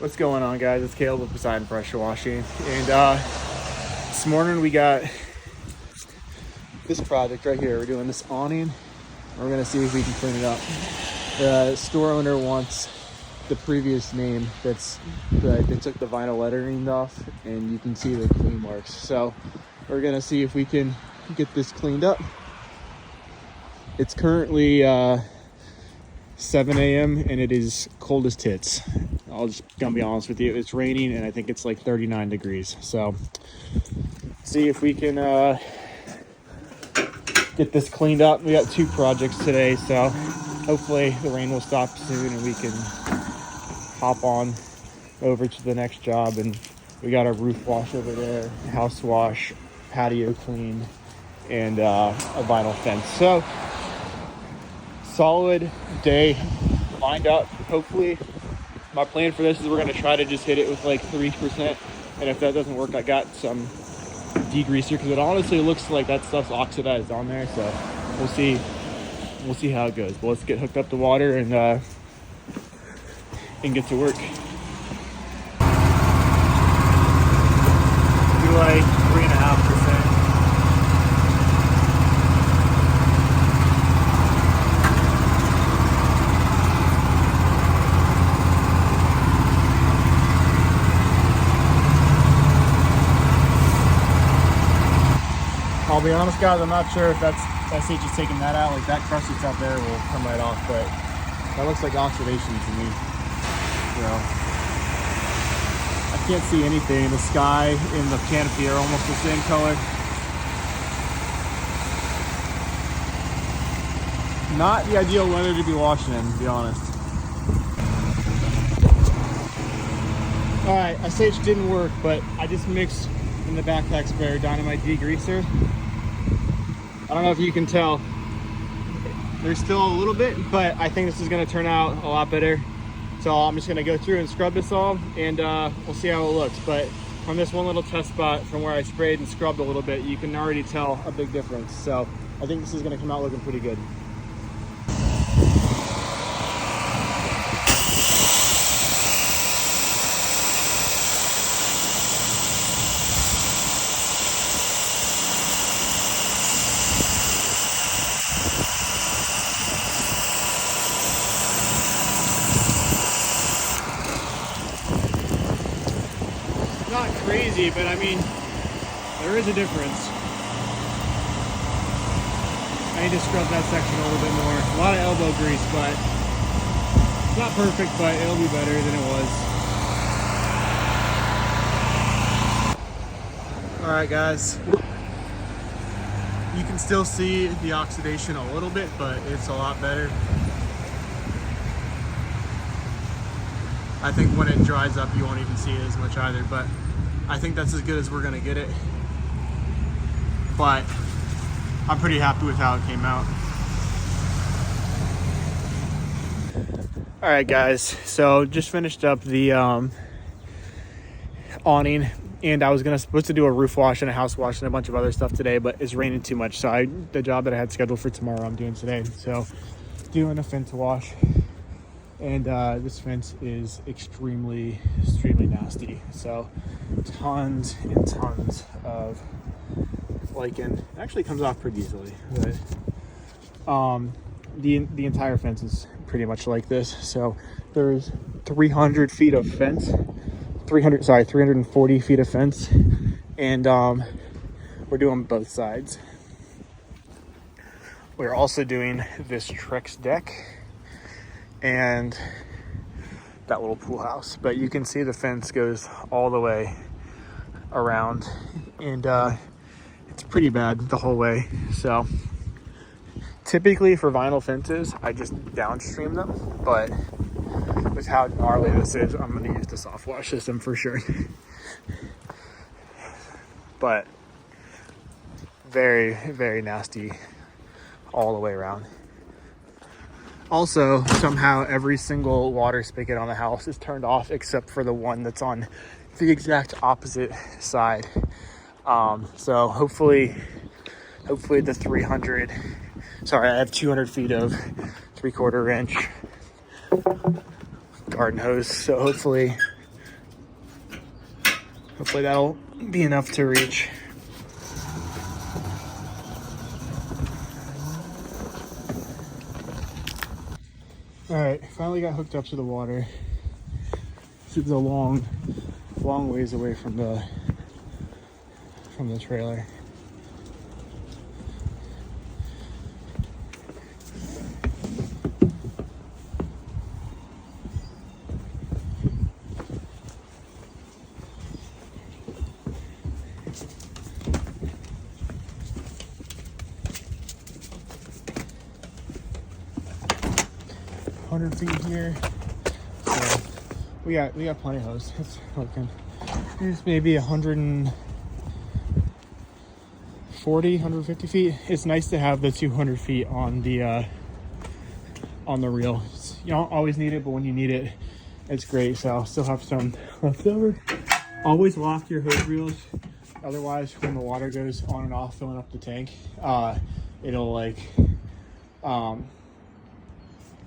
What's going on, guys? It's Caleb with Poseidon Pressure Washing, and this morning we got this project right here. We're doing this awning. We're gonna see if we can clean it up. The store owner wants the previous name they took the vinyl lettering off, and you can see the clean marks. So we're gonna see if we can get this cleaned up. It's currently 7 a.m. and it is cold as tits. I'll just gonna be honest with you. It's raining and I think it's like 39 degrees. So see if we can get this cleaned up. We got 2 projects today, so hopefully the rain will stop soon and we can hop on over to the next job. And we got a roof wash over there, house wash, patio clean, and a vinyl fence. So solid day lined up. Hopefully my plan for this is we're going to try to just hit it with like 3%, and if that doesn't work, I got some degreaser because it honestly looks like that stuff's oxidized on there. So we'll see how it goes. But let's get hooked up to water and get to work. Do like 3.5%. I'll be honest, guys, I'm not sure if that's SH is taking that out. Like that crust that's out there will come right off, but that looks like oxidation to me. So I can't see anything. The sky and the canopy are almost the same color. Not the ideal weather to be washing in, to be honest. All right, SH didn't work, but I just mixed in the backpack sprayer dynamite degreaser. I don't know if you can tell, there's still a little bit, but I think this is going to turn out a lot better. So I'm just going to go through and scrub this all, and we'll see how it looks. But from this one little test spot from where I sprayed and scrubbed a little bit, you can already tell a big difference. So I think this is going to come out looking pretty good. Not crazy, but I mean, there is a difference. I need to scrub that section a little bit more. A lot of elbow grease, but it's not perfect, but it'll be better than it was. All right, guys. You can still see the oxidation a little bit, but it's a lot better. I think when it dries up, you won't even see it as much either, but I think that's as good as we're gonna get it. But I'm pretty happy with how it came out. All right, guys, so just finished up the awning, and I was supposed to do a roof wash and a house wash and a bunch of other stuff today, but it's raining too much, so the job that I had scheduled for tomorrow, I'm doing today. So doing a fence wash. And this fence is extremely nasty. So tons and tons of lichen. It actually comes off pretty easily, but the entire fence is pretty much like this. So there's 300 feet of fence, 340 feet of fence, and we're doing both sides. We're also doing this Trex deck and that little pool house, but you can see the fence goes all the way around, and it's pretty bad the whole way. So typically for vinyl fences, I just downstream them, but with how gnarly this is, I'm going to use the soft wash system for sure. But very nasty all the way around. Also, somehow every single water spigot on the house is turned off except for the one that's on the exact opposite side. So hopefully the 200 feet of 3/4 inch garden hose. So hopefully Hopefully that'll be enough to reach. All right, finally got hooked up to the water. This is a long ways away from the trailer. Feet here, so we got plenty of hose. It's working. There's maybe 140, 150 feet. It's nice to have the 200 feet on the reel. You don't always need it, but when you need it, it's great. So I'll still have some left over. Always lock your hose reels, otherwise when the water goes on and off filling up the tank, it'll like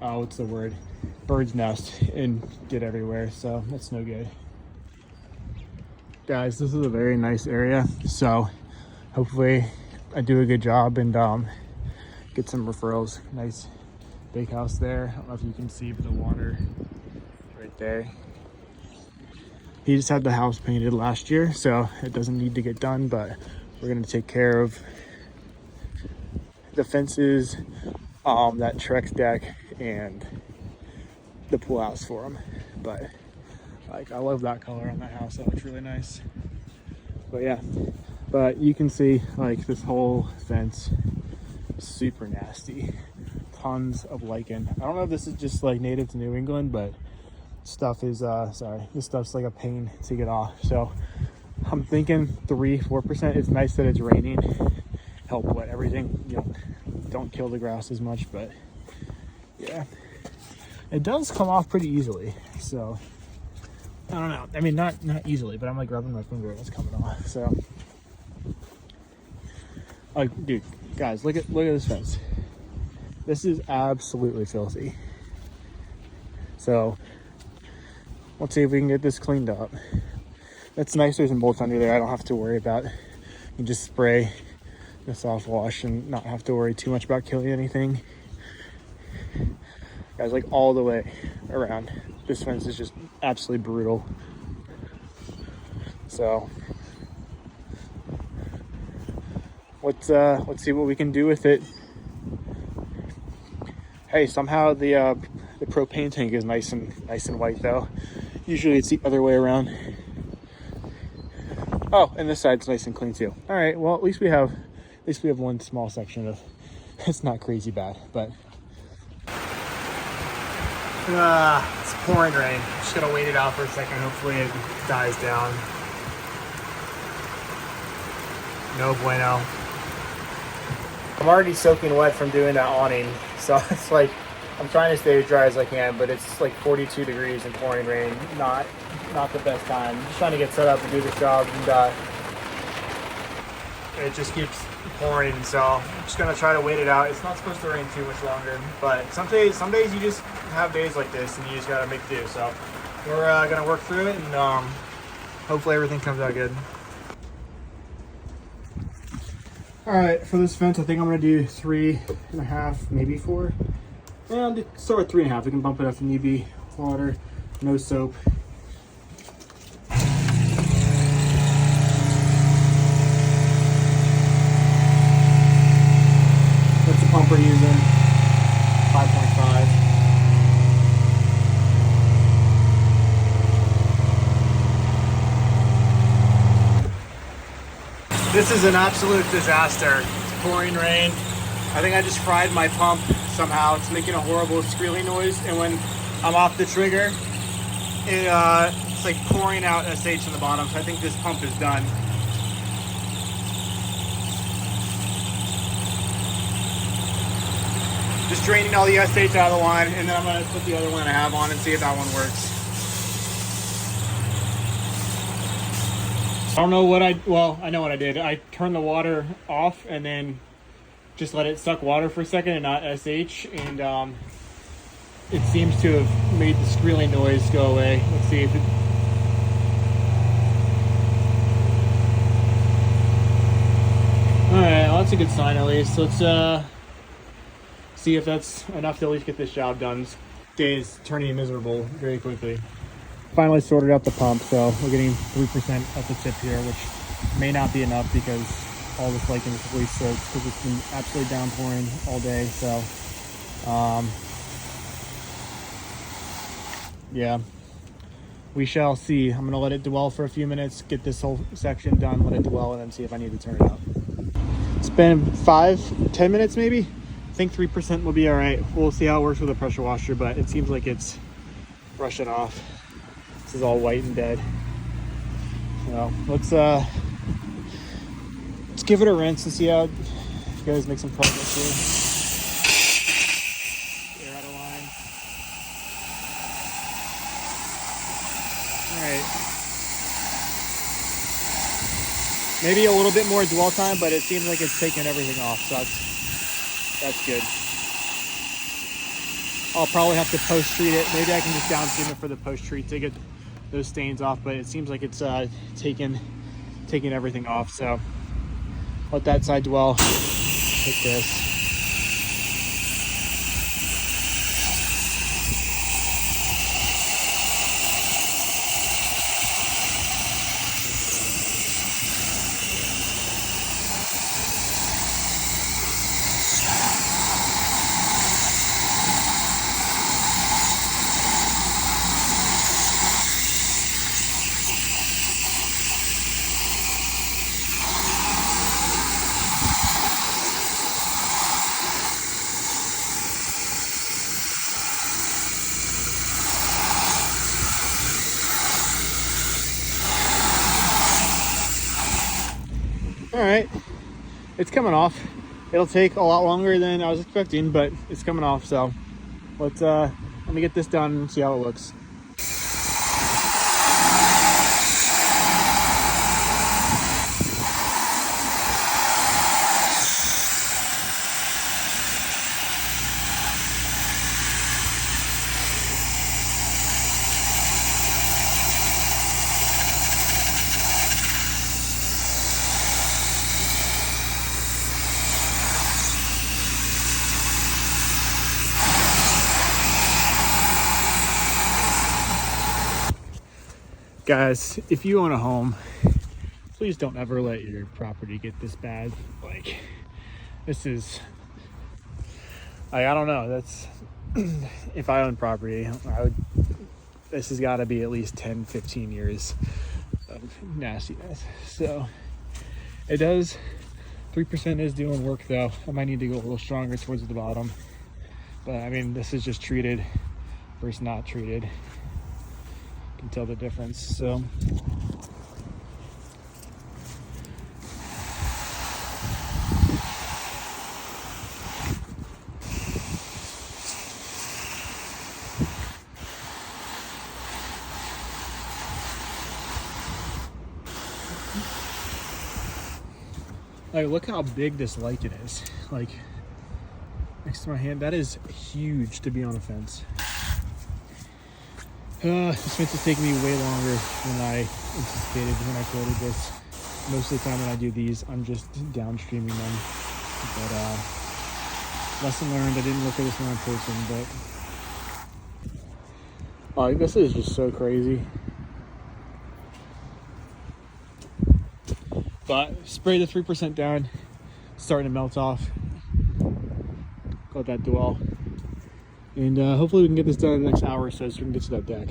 what's the word? Bird's nest and get everywhere. So that's no good. Guys, this is a very nice area. So hopefully I do a good job and get some referrals. Nice big house there. I don't know if you can see the water right there. He just had the house painted last year, so it doesn't need to get done, but we're gonna take care of the fences, that Trex deck, and the pool house for him. But like, I love that color on that house. That looks really nice. But yeah, but you can see like this whole fence, super nasty. Tons of lichen. I don't know if this is just like native to New England, but stuff is this stuff's like a pain to get off. So I'm thinking 3-4%. It's nice that it's raining, help wet everything, you know, don't kill the grass as much, but yeah, it does come off pretty easily. So I don't know, I mean not easily, but I'm like rubbing my finger and it's coming off. So like, dude, guys, look at this fence. This is absolutely filthy. So let's see if we can get this cleaned up. It's nice there's some bolts under there. I don't have to worry about it. You can just spray the soft wash and not have to worry too much about killing anything. Guys, like all the way around. This fence is just absolutely brutal. So let's see what we can do with it. Hey, somehow the propane tank is nice and white though. Usually it's the other way around. Oh, and this side's nice and clean too. All right, well at least we have one small section of. It's not crazy bad, but it's pouring rain. Just gonna wait it out for a second. Hopefully it dies down. No bueno. I'm already soaking wet from doing that awning, so it's like I'm trying to stay as dry as I can, but it's like 42 degrees and pouring rain. Not the best time. I'm just trying to get set up and do this job, and it just keeps pouring, so I'm just gonna try to wait it out. It's not supposed to rain too much longer, but some days you just have days like this and you just gotta make do. So we're gonna work through it, and hopefully everything comes out good. All right, for this fence, I think I'm gonna do 3.5, maybe 4. And start with 3.5. We can bump it up if need be. Water, no soap. What's the pump we're using? 5.5. This is an absolute disaster. It's pouring rain. I think I just fried my pump somehow. It's making a horrible squealing noise, and when I'm off the trigger, it's like pouring out SH in the bottom. So I think this pump is done. Just draining all the SH out of the line, and then I'm gonna put the other one I have on and see if that one works. I don't know what I know what I did. I turned the water off and then just let it suck water for a second and not SH, and it seems to have made the squealing noise go away. Let's see if it. that's a good sign at least. Let's see if that's enough to at least get this job done. This day is turning miserable very quickly. Finally sorted out the pump, so we're getting 3% at the tip here, which may not be enough because all this lichen is completely soaked because it's been absolutely downpouring all day. So yeah, we shall see. I'm gonna let it dwell for a few minutes, get this whole section done, let it dwell, and then see if I need to turn it up. It's been 5-10 minutes maybe. I think 3% will be all right. We'll see how it works with the pressure washer, but it seems like it's brushing off. This is all white and dead. So let's give it a rinse and see how you guys make some progress here. Air out of line. All right. Maybe a little bit more dwell time, but it seems like it's taking everything off, so that's good. I'll probably have to post-treat it. Maybe I can just downstream it for the post-treat to get those stains off, but it seems like it's taking everything off, so let that side dwell. Take this. All right, it's coming off. It'll take a lot longer than I was expecting, but it's coming off. So let me get this done and see how it looks. Guys, if you own a home, please don't ever let your property get this bad. Like, this is, I don't know, that's, if I own property, this has got to be at least 10-15 years of nastiness. So it does, 3% is doing work though. I might need to go a little stronger towards the bottom, but I mean, this is just treated versus not treated. Can tell the difference. So like, look how big this lichen is. Like, next to my hand, that is huge to be on a fence. This fence is taking me way longer than I anticipated when I quoted this. Most of the time when I do these, I'm just downstreaming them. But lesson learned. I didn't look at this one in person, but this is just so crazy. But spray the 3% down, it's starting to melt off. Let that dwell. And hopefully we can get this done in the next hour or so we can get to that deck.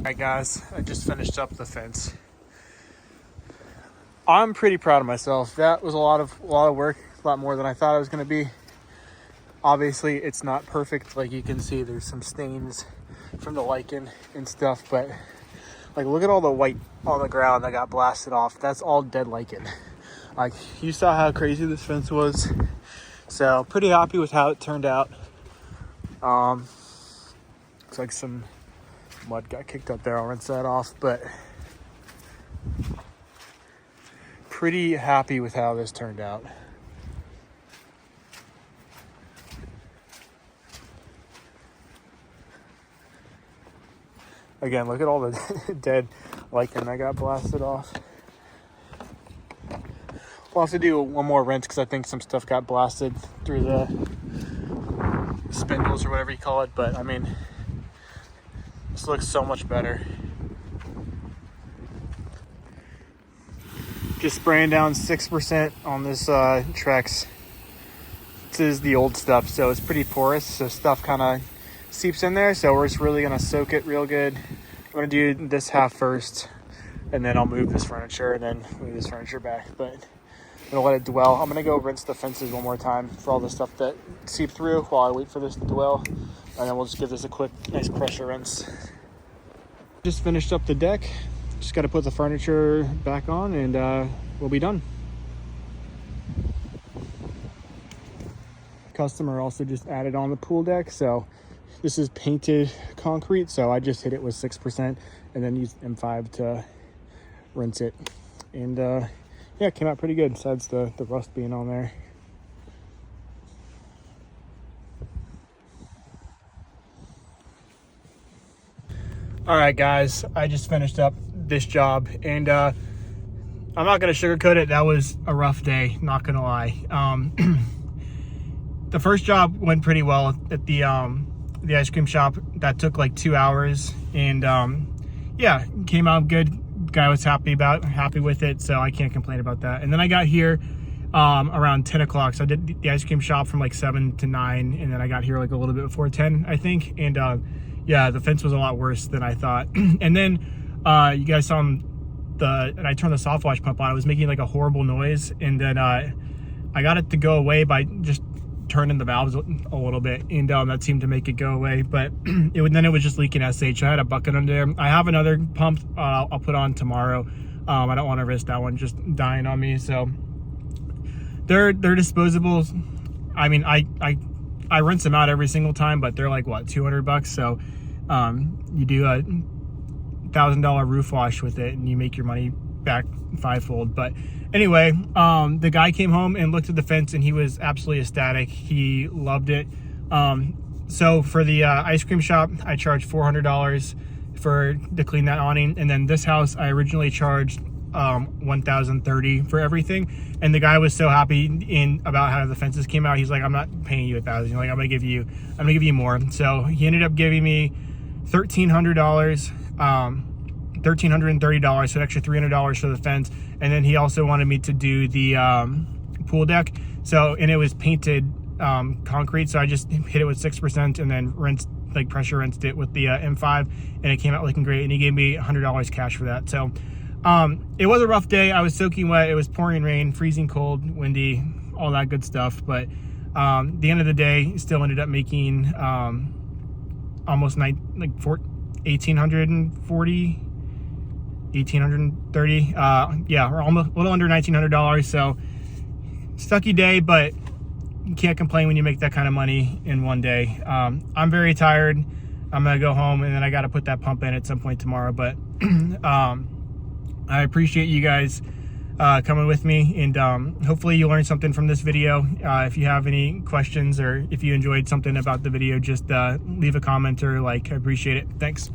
Alright guys, I just finished up the fence. I'm pretty proud of myself. That was a lot of work, a lot more than I thought it was going to be. Obviously, it's not perfect. Like you can see, there's some stains from the lichen and stuff, but like look at all the white on the ground that got blasted off. That's all dead lichen. Like you saw how crazy this fence was. So pretty happy with how it turned out. Looks like some mud got kicked up there. I'll rinse that off, but pretty happy with how this turned out. Again, look at all the dead lichen that got blasted off. We'll have to do one more rinse because I think some stuff got blasted through the spindles or whatever you call it. But I mean, this looks so much better. Just spraying down 6% on this Trex. This is the old stuff, so it's pretty porous, so stuff kind of seeps in there. So we're just really gonna soak it real good. I'm gonna do this half first, and then I'll move this furniture, and then move this furniture back. But I'm gonna let it dwell. I'm gonna go rinse the fences one more time for all the stuff that seeped through while I wait for this to dwell, and then we'll just give this a quick, nice pressure rinse. Just finished up the deck. Just got to put the furniture back on, and we'll be done. Customer also just added on the pool deck, so this is painted concrete, so I just hit it with 6% and then used M5 to rinse it, and yeah, it came out pretty good besides the rust being on there. All right guys, I just finished up this job, and I'm not gonna sugarcoat it. That was a rough day, not gonna lie. The first job went pretty well at the ice cream shop. That took like 2 hours, and yeah, came out good. Guy was happy with it, so I can't complain about that. And then I got here around 10 o'clock, so I did the ice cream shop from like 7 to 9, and then I got here like a little bit before 10, I think. And yeah, the fence was a lot worse than I thought. And then you guys saw and I turned the soft wash pump on. It was making like a horrible noise, and then I got it to go away by just turning the valves a little bit, and that seemed to make it go away. But then it was just leaking SH. I had a bucket under there. I have another pump I'll put on tomorrow. I don't want to risk that one just dying on me. So they're disposables. I mean, I rinse them out every single time, but they're like what, $200. So you do a $1,000 roof wash with it, and you make your money back fivefold. But anyway, the guy came home and looked at the fence, and he was absolutely ecstatic. He loved it. So for the ice cream shop, I charged $400 to clean that awning, and then this house I originally charged $1,030 for everything. And the guy was so happy about how the fences came out. He's like, I'm not paying you $1,000. Like, I'm gonna give you more. So he ended up giving me $1,300, $1,330, so an extra $300 for the fence. And then he also wanted me to do the pool deck. So, and it was painted concrete, so I just hit it with 6% and then pressure rinsed it with the M5, and it came out looking great. And he gave me $100 cash for that. So it was a rough day. I was soaking wet. It was pouring rain, freezing cold, windy, all that good stuff. But the end of the day, still ended up making almost $1,840, $1,830, yeah, or almost a little under $1,900. So sucky day, but you can't complain when you make that kind of money in one day. I'm very tired. I'm gonna go home, and then I got to put that pump in at some point tomorrow. But I appreciate you guys coming with me, and hopefully you learned something from this video. If you have any questions, or if you enjoyed something about the video, just leave a comment or like. I appreciate it. Thanks.